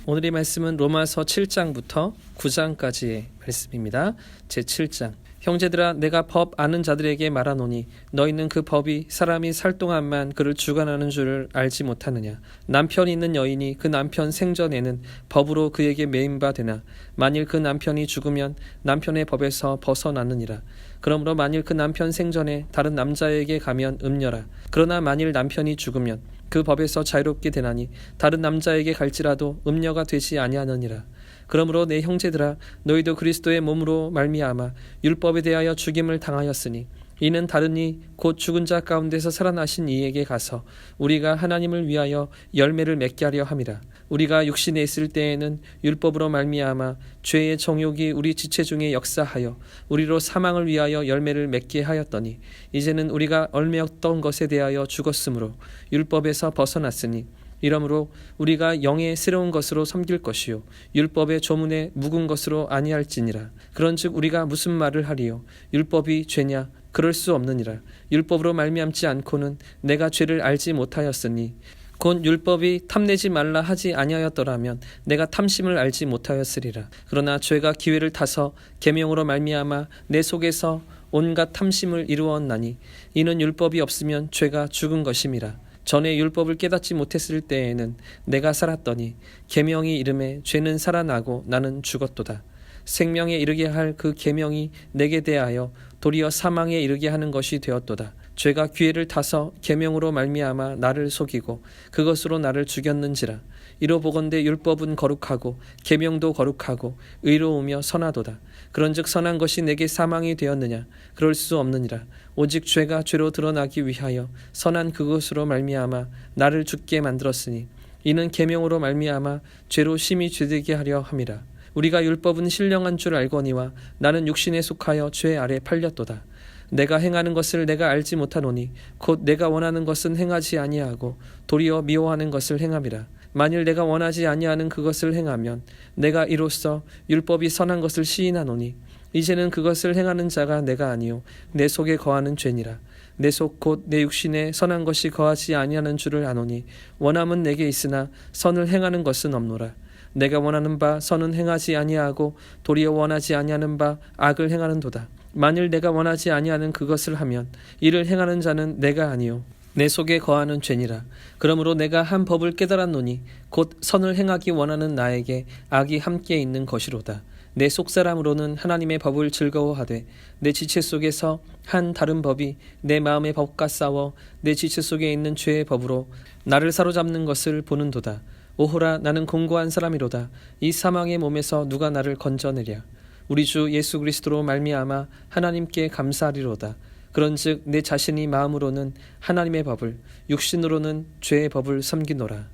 오늘의 말씀은 로마서 7장부터 9장까지의 말씀입니다. 제7장. 형제들아, 내가 법 아는 자들에게 말하노니 너희는 그 법이 사람이 살 동안만 그를 주관하는 줄을 알지 못하느냐. 남편이 있는 여인이 그 남편 생전에는 법으로 그에게 매임바 되나 만일 그 남편이 죽으면 남편의 법에서 벗어나느니라. 그러므로 만일 그 남편 생전에 다른 남자에게 가면 음녀라. 그러나 만일 남편이 죽으면 그 법에서 자유롭게 되나니 다른 남자에게 갈지라도 음녀가 되지 아니하느니라. 그러므로 내 형제들아, 너희도 그리스도의 몸으로 말미암아 율법에 대하여 죽임을 당하였으니 이는 다르니 곧 죽은 자 가운데서 살아나신 이에게 가서 우리가 하나님을 위하여 열매를 맺게 하려 함이라. 우리가 육신에 있을 때에는 율법으로 말미암아 죄의 정욕이 우리 지체 중에 역사하여 우리로 사망을 위하여 열매를 맺게 하였더니 이제는 우리가 얽매였던 것에 대하여 죽었으므로 율법에서 벗어났으니 이러므로 우리가 영의 새로운 것으로 섬길 것이요 율법의 조문에 묵은 것으로 아니할지니라. 그런즉 우리가 무슨 말을 하리요? 율법이 죄냐? 그럴 수 없느니라. 율법으로 말미암지 않고는 내가 죄를 알지 못하였으니 곧 율법이 탐내지 말라 하지 아니하였더라면 내가 탐심을 알지 못하였으리라. 그러나 죄가 기회를 타서 계명으로 말미암아 내 속에서 온갖 탐심을 이루었나니 이는 율법이 없으면 죄가 죽은 것임이라. 전에 율법을 깨닫지 못했을 때에는 내가 살았더니 계명이 이름에 죄는 살아나고 나는 죽었도다. 생명에 이르게 할 그 계명이 내게 대하여 도리어 사망에 이르게 하는 것이 되었도다. 죄가 기회를 타서 계명으로 말미암아 나를 속이고 그것으로 나를 죽였는지라. 이로 보건대 율법은 거룩하고 계명도 거룩하고 의로우며 선하도다. 그런즉 선한 것이 내게 사망이 되었느냐? 그럴 수 없느니라. 오직 죄가 죄로 드러나기 위하여 선한 그것으로 말미암아 나를 죽게 만들었으니 이는 계명으로 말미암아 죄로 심히 죄되게 하려 함이라. 우리가 율법은 신령한 줄 알거니와 나는 육신에 속하여 죄 아래 팔렸도다. 내가 행하는 것을 내가 알지 못하노니 곧 내가 원하는 것은 행하지 아니하고 도리어 미워하는 것을 행함이라. 만일 내가 원하지 아니하는 그것을 행하면 내가 이로써 율법이 선한 것을 시인하노니 이제는 그것을 행하는 자가 내가 아니요 내 속에 거하는 죄니라. 내 속 곧 내 육신에 선한 것이 거하지 아니하는 줄을 아노니 원함은 내게 있으나 선을 행하는 것은 없노라. 내가 원하는 바 선은 행하지 아니하고 도리어 원하지 아니하는 바 악을 행하는도다. 만일 내가 원하지 아니하는 그것을 하면 이를 행하는 자는 내가 아니요 내 속에 거하는 죄니라. 그러므로 내가 한 법을 깨달았노니 곧 선을 행하기 원하는 나에게 악이 함께 있는 것이로다. 내 속사람으로는 하나님의 법을 즐거워하되 내 지체 속에서 한 다른 법이 내 마음의 법과 싸워 내 지체 속에 있는 죄의 법으로 나를 사로잡는 것을 보는도다. 오호라, 나는 공고한 사람이로다. 이 사망의 몸에서 누가 나를 건져내랴. 우리 주 예수 그리스도로 말미암아 하나님께 감사하리로다. 그런즉 내 자신이 마음으로는 하나님의 법을 육신으로는 죄의 법을 섬기노라.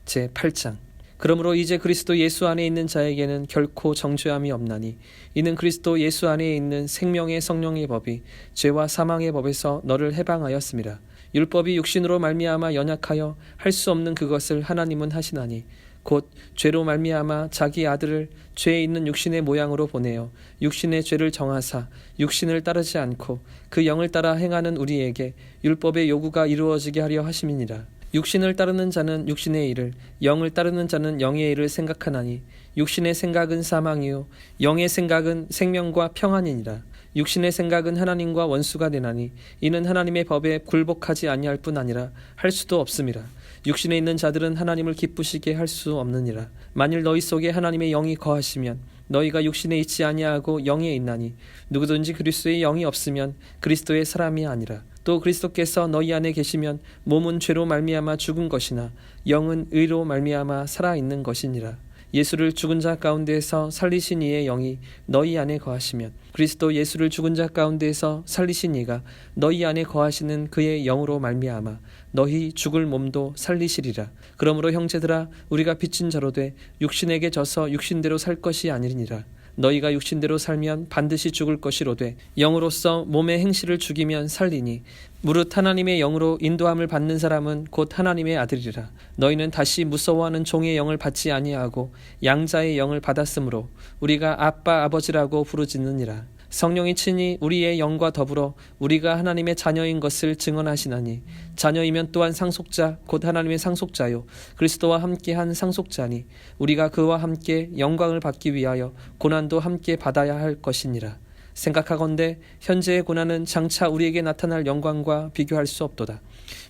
제8장. 그러므로 이제 그리스도 예수 안에 있는 자에게는 결코 정죄함이 없나니 이는 그리스도 예수 안에 있는 생명의 성령의 법이 죄와 사망의 법에서 너를 해방하였음이라. 율법이 육신으로 말미암아 연약하여 할 수 없는 그것을 하나님은 하시나니 곧 죄로 말미암아 자기 아들을 죄에 있는 육신의 모양으로 보내어 육신의 죄를 정하사 육신을 따르지 않고 그 영을 따라 행하는 우리에게 율법의 요구가 이루어지게 하려 하심이니라. 육신을 따르는 자는 육신의 일을, 영을 따르는 자는 영의 일을 생각하나니 육신의 생각은 사망이요 영의 생각은 생명과 평안이니라. 육신의 생각은 하나님과 원수가 되나니 이는 하나님의 법에 굴복하지 아니할 뿐 아니라 할 수도 없음이라. 육신에 있는 자들은 하나님을 기쁘시게 할 수 없느니라. 만일 너희 속에 하나님의 영이 거하시면 너희가 육신에 있지 아니하고 영에 있나니 누구든지 그리스도의 영이 없으면 그리스도의 사람이 아니라. 또 그리스도께서 너희 안에 계시면 몸은 죄로 말미암아 죽은 것이나 영은 의로 말미암아 살아있는 것이니라. 예수를 죽은 자 가운데에서 살리신 이의 영이 너희 안에 거하시면 그리스도 예수를 죽은 자 가운데에서 살리신 이가 너희 안에 거하시는 그의 영으로 말미암아 너희 죽을 몸도 살리시리라. 그러므로 형제들아, 우리가 빚진 자로 돼 육신에게 져서 육신대로 살 것이 아니니라. 너희가 육신대로 살면 반드시 죽을 것이로되 영으로서 몸의 행실을 죽이면 살리니 무릇 하나님의 영으로 인도함을 받는 사람은 곧 하나님의 아들이라. 너희는 다시 무서워하는 종의 영을 받지 아니하고 양자의 영을 받았으므로 우리가 아빠 아버지라고 부르짖느니라. 성령이 친히 우리의 영과 더불어 우리가 하나님의 자녀인 것을 증언하시나니 자녀이면 또한 상속자 곧 하나님의 상속자요 그리스도와 함께한 상속자니 우리가 그와 함께 영광을 받기 위하여 고난도 함께 받아야 할 것이니라. 생각하건대 현재의 고난은 장차 우리에게 나타날 영광과 비교할 수 없도다.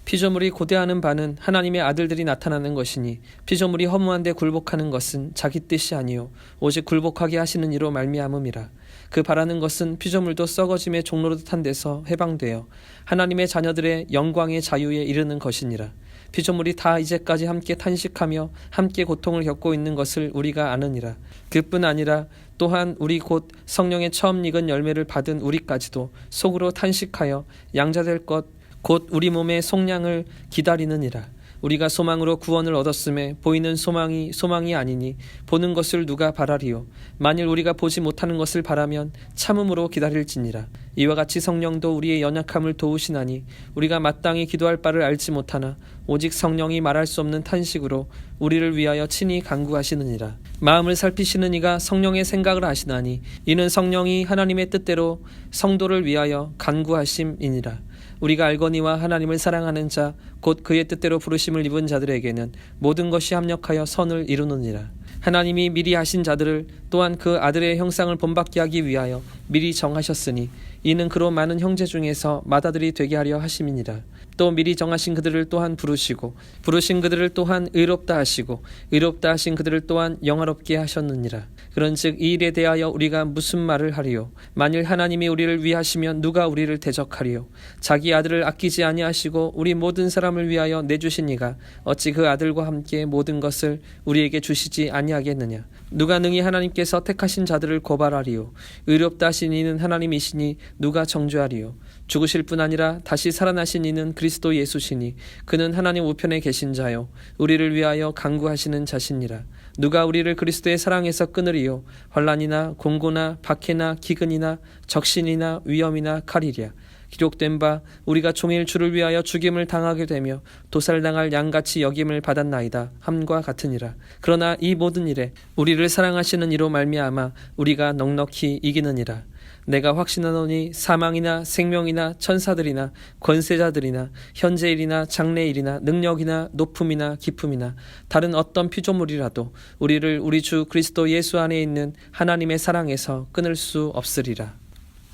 피조물이 고대하는 바는 하나님의 아들들이 나타나는 것이니 피조물이 허무한데 굴복하는 것은 자기 뜻이 아니요 오직 굴복하게 하시는 이로 말미암음이라. 그 바라는 것은 피조물도 썩어짐의 종로릇한 데서 해방되어 하나님의 자녀들의 영광의 자유에 이르는 것이니라. 피조물이 다 이제까지 함께 탄식하며 함께 고통을 겪고 있는 것을 우리가 아느니라. 그뿐 아니라 또한 우리 곧 성령의 처음 익은 열매를 받은 우리까지도 속으로 탄식하여 양자될 것 곧 우리 몸의 속량을 기다리느니라. 우리가 소망으로 구원을 얻었음에 보이는 소망이 아니니 보는 것을 누가 바라리요. 만일 우리가 보지 못하는 것을 바라면 참음으로 기다릴지니라. 이와 같이 성령도 우리의 연약함을 도우시나니 우리가 마땅히 기도할 바를 알지 못하나 오직 성령이 말할 수 없는 탄식으로 우리를 위하여 친히 간구하시느니라. 마음을 살피시는 이가 성령의 생각을 아시나니 이는 성령이 하나님의 뜻대로 성도를 위하여 간구하심이니라. 우리가 알거니와 하나님을 사랑하는 자 곧 그의 뜻대로 부르심을 입은 자들에게는 모든 것이 합력하여 선을 이루느니라. 하나님이 미리 하신 자들을 또한 그 아들의 형상을 본받게 하기 위하여 미리 정하셨으니 이는 그로 많은 형제 중에서 맏아들이 되게 하려 하심이니라. 또 미리 정하신 그들을 또한 부르시고 부르신 그들을 또한 의롭다 하시고 의롭다 하신 그들을 또한 영화롭게 하셨느니라. 그런즉 이 일에 대하여 우리가 무슨 말을 하리요? 만일 하나님이 우리를 위하시면 누가 우리를 대적하리요? 자기 아들을 아끼지 아니하시고 우리 모든 사람을 위하여 내주신 이가 어찌 그 아들과 함께 모든 것을 우리에게 주시지 아니하겠느냐? 누가 능히 하나님께서 택하신 자들을 고발하리요? 의롭다 하신 이는 하나님이시니 누가 정죄하리요? 죽으실 뿐 아니라 다시 살아나신 이는 그리스도 예수시니 그는 하나님 우편에 계신 자요 우리를 위하여 간구하시는 자시니라. 누가 우리를 그리스도의 사랑에서 끊으리요? 환난이나 공고나 박해나 기근이나 적신이나 위험이나 칼이랴. 기록된 바 우리가 종일 주를 위하여 죽임을 당하게 되며 도살당할 양같이 여김을 받았나이다 함과 같으니라. 그러나 이 모든 일에 우리를 사랑하시는 이로 말미암아 우리가 넉넉히 이기느니라. 내가 확신하노니 사망이나 생명이나 천사들이나 권세자들이나 현재일이나 장래일이나 능력이나 높음이나 깊음이나 다른 어떤 피조물이라도 우리를 우리 주 그리스도 예수 안에 있는 하나님의 사랑에서 끊을 수 없으리라.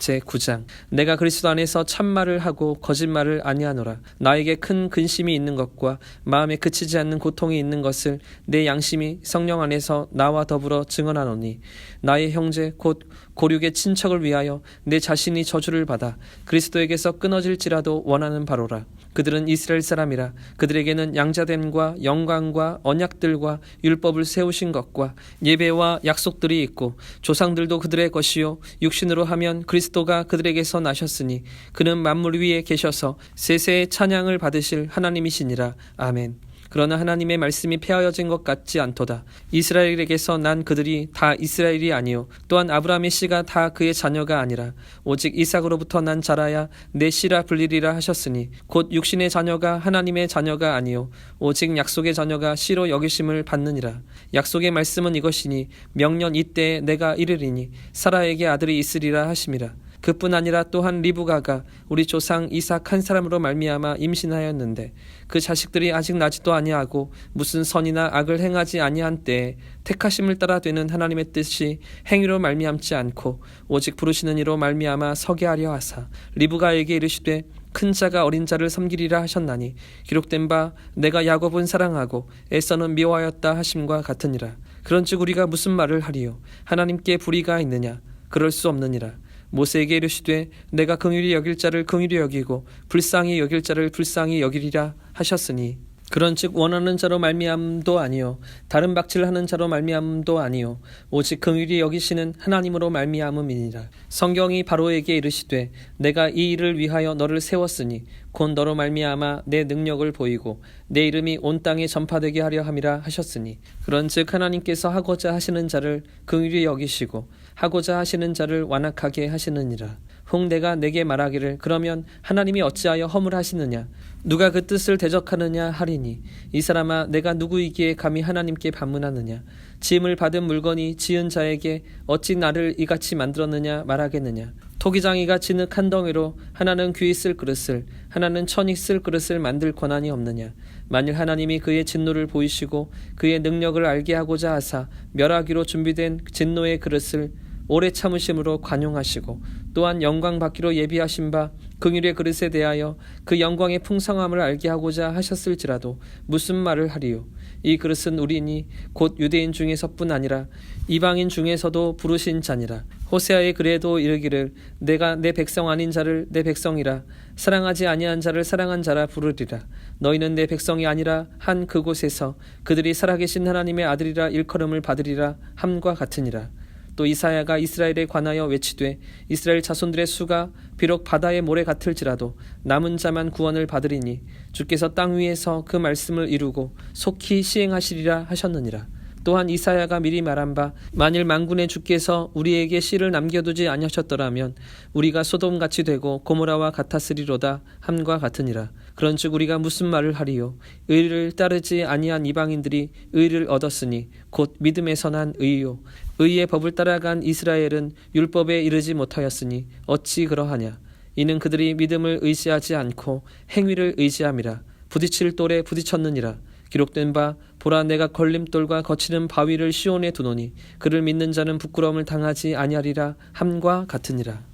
제9장 내가 그리스도 안에서 참말을 하고 거짓말을 아니하노라. 나에게 큰 근심이 있는 것과 마음에 그치지 않는 고통이 있는 것을 내 양심이 성령 안에서 나와 더불어 증언하노니 나의 형제 곧 고륙의 친척을 위하여 내 자신이 저주를 받아 그리스도에게서 끊어질지라도 원하는 바로라. 그들은 이스라엘 사람이라. 그들에게는 양자됨과 영광과 언약들과 율법을 세우신 것과 예배와 약속들이 있고 조상들도 그들의 것이요 육신으로 하면 그리스도가 그들에게서 나셨으니 그는 만물 위에 계셔서 세세의 찬양을 받으실 하나님이시니라. 아멘. 그러나 하나님의 말씀이 폐하여진 것 같지 않도다. 이스라엘에게서 난 그들이 다 이스라엘이 아니요 또한 아브라함의 씨가 다 그의 자녀가 아니라 오직 이삭으로부터 난 자라야 내 씨라 불리리라 하셨으니 곧 육신의 자녀가 하나님의 자녀가 아니요 오직 약속의 자녀가 씨로 여기심을 받느니라. 약속의 말씀은 이것이니 명년 이때에 내가 이르리니 사라에게 아들이 있으리라 하심이라. 그뿐 아니라 또한 리브가가 우리 조상 이삭 한 사람으로 말미암아 임신하였는데 그 자식들이 아직 나지도 아니하고 무슨 선이나 악을 행하지 아니한 때에 택하심을 따라 되는 하나님의 뜻이 행위로 말미암지 않고 오직 부르시는 이로 말미암아 서게 하려 하사 리브가에게 이르시되 큰 자가 어린 자를 섬기리라 하셨나니 기록된 바 내가 야곱은 사랑하고 에서는 미워하였다 하심과 같으니라. 그런즉 우리가 무슨 말을 하리요? 하나님께 불의가 있느냐? 그럴 수 없느니라. 모세에게 이르시되 내가 긍휼히 여길 자를 긍휼히 여기고 불쌍히 여길 자를 불쌍히 여기리라 하셨으니 그런즉 원하는 자로 말미암도 아니요 다른 박질을 하는 자로 말미암도 아니요 오직 긍휼히 여기시는 하나님으로 말미암음이니라. 성경이 바로에게 이르시되 내가 이 일을 위하여 너를 세웠으니 곧 너로 말미암아 내 능력을 보이고 내 이름이 온 땅에 전파되게 하려 함이라 하셨으니 그런즉 하나님께서 하고자 하시는 자를 긍휼히 여기시고 하고자 하시는 자를 완악하게 하시느니라. 혹 내가 내게 말하기를 그러면 하나님이 어찌하여 허물하시느냐 누가 그 뜻을 대적하느냐 하리니 이 사람아 내가 누구이기에 감히 하나님께 반문하느냐 지음을 받은 물건이 지은 자에게 어찌 나를 이같이 만들었느냐 말하겠느냐 토기장이가 진흙 한 덩이로 하나는 귀 쓸 그릇을 하나는 천이 쓸 그릇을 만들 권한이 없느냐 만일 하나님이 그의 진노를 보이시고 그의 능력을 알게 하고자 하사 멸하기로 준비된 진노의 그릇을 오래 참으심으로 관용하시고 또한 영광 받기로 예비하신 바 긍휼의 그릇에 대하여 그 영광의 풍성함을 알게 하고자 하셨을지라도 무슨 말을 하리요. 이 그릇은 우리니 곧 유대인 중에서뿐 아니라 이방인 중에서도 부르신 자니라. 호세아의 글에도 이르기를 내가 내 백성 아닌 자를 내 백성이라 사랑하지 아니한 자를 사랑한 자라 부르리라. 너희는 내 백성이 아니라 한 그곳에서 그들이 살아계신 하나님의 아들이라 일컬음을 받으리라 함과 같으니라. 또 이사야가 이스라엘에 관하여 외치되 이스라엘 자손들의 수가 비록 바다의 모래 같을지라도 남은 자만 구원을 받으리니 주께서 땅 위에서 그 말씀을 이루고 속히 시행하시리라 하셨느니라. 또한 이사야가 미리 말한 바 만일 만군의 주께서 우리에게 씨를 남겨두지 아니하셨더라면 우리가 소돔같이 되고 고모라와 같았으리로다 함과 같으니라. 그런즉 우리가 무슨 말을 하리요. 의를 따르지 아니한 이방인들이 의를 얻었으니 곧 믿음에서 난 의요. 의의 법을 따라간 이스라엘은 율법에 이르지 못하였으니 어찌 그러하냐. 이는 그들이 믿음을 의지하지 않고 행위를 의지함이라. 부딪힐 돌에 부딪혔느니라. 기록된 바 보라 내가 걸림돌과 거치는 바위를 시온에 두노니 그를 믿는 자는 부끄러움을 당하지 아니하리라 함과 같으니라.